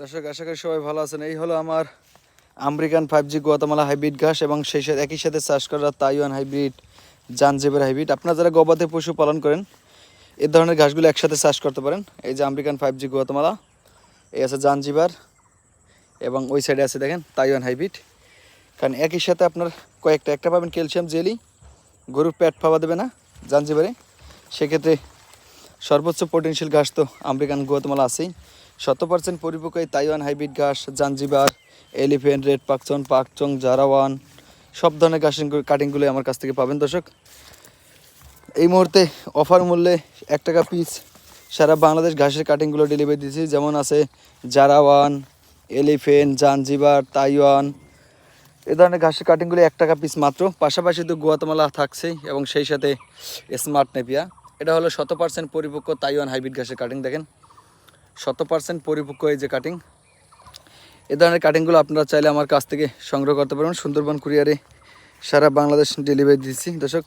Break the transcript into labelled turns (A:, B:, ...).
A: দর্শক আশা করি সবাই ভালো আছেন। এই হলো আমার আমেরিকান 5G গুয়াতেমালা হাইব্রিড ঘাস এবং সেই সাথে একই সাথে চাষ করা তাইওয়ান হাইব্রিড, জাঞ্জিবার হাইব্রিড। আপনারা যারা গবাদি পশু পালন করেন এই ধরনের ঘাসগুলো একসাথে চাষ করতে পারেন। এই যে আমেরিকান 5G গুয়াতেমালা, এই আছে জাঞ্জিবার এবং ওই সাইডে আছে দেখেন তাইওয়ান হাইব্রিড। কারণ একই সাথে আপনার একটা পাবেন ক্যালসিয়াম জেলি, গরুর পেট পাওয়া দেবে না জাঞ্জিবারে। সেক্ষেত্রে সর্বোচ্চ পোটেনশিয়াল ঘাস তো আমেরিকান গুয়াতেমালা আছেই। 100% পরিপক্ক এই তাইওয়ান হাইব্রিড ঘাস, জাঞ্জিবার, এলিফেন্ট, রেড পাকচং, জারাওয়ান সব ধরনের ঘাসের কাটিংগুলো আমার কাছ থেকে পাবেন। দর্শক এই মুহূর্তে অফার মূল্যে 1 টাকা পিস সারা বাংলাদেশ ঘাসের কাটিংগুলো ডেলিভারি দিচ্ছি। যেমন আছে জারাওয়ান, এলিফেন্ট, জাঞ্জিবার, তাইওয়ান, এই ধরনের ঘাসের কাটিংগুলো 1 টাকা পিস মাত্র। পাশাপাশি তো গুয়াতেমালা থাকছেই এবং সেই সাথে স্মার্ট নেপিয়া। এটা হলো 100% পরিপক্ক তাইওয়ান হাইব্রিড ঘাসের কাটিং। দেখেন 100% পরিপক্ক এই যে কাটিং। এ ধরনের কাটিংগুলো আপনারা চাইলে আমার কাছ থেকে সংগ্রহ করতে পারবেন। সুন্দরবন কুরিয়ারে সারা বাংলাদেশ ডেলিভারি দিচ্ছি দর্শক।